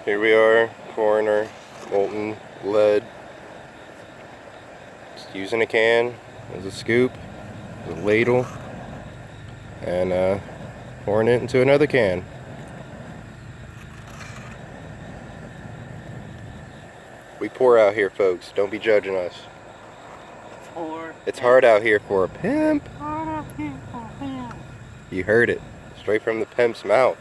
Here we are pouring our molten lead. Just using a can as a scoop, as a ladle, and pouring it into another can. We pour out here, folks. Don't be judging us. It's hard out here for a pimp. You heard it. Straight from the pimp's mouth.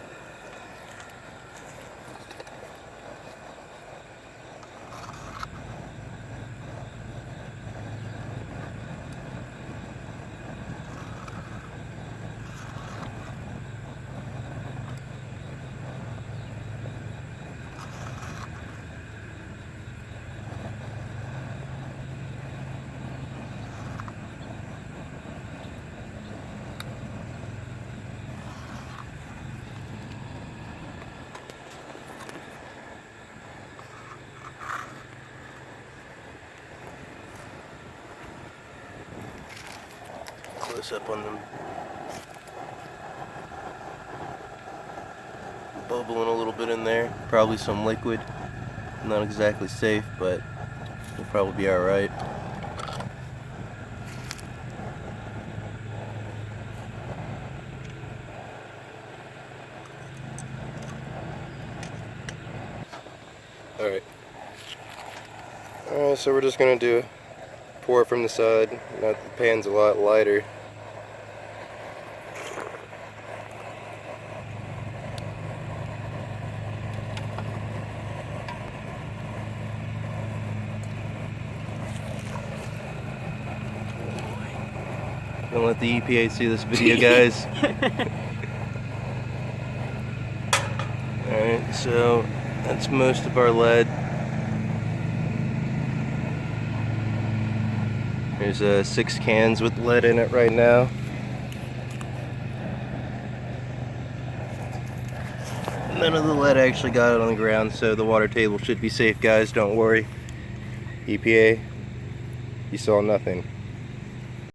Close up on them. Bubbling a little bit in there. Probably some liquid. Not exactly safe, but we'll probably be alright. Alright. So we're just gonna do pour it from the side. Now the pan's a lot lighter. Don't let the EPA see this video, guys. Alright, so that's most of our lead. There's 6 cans with lead in it right now. None of the lead actually got it on the ground, so the water table should be safe, guys. Don't worry. EPA, you saw nothing.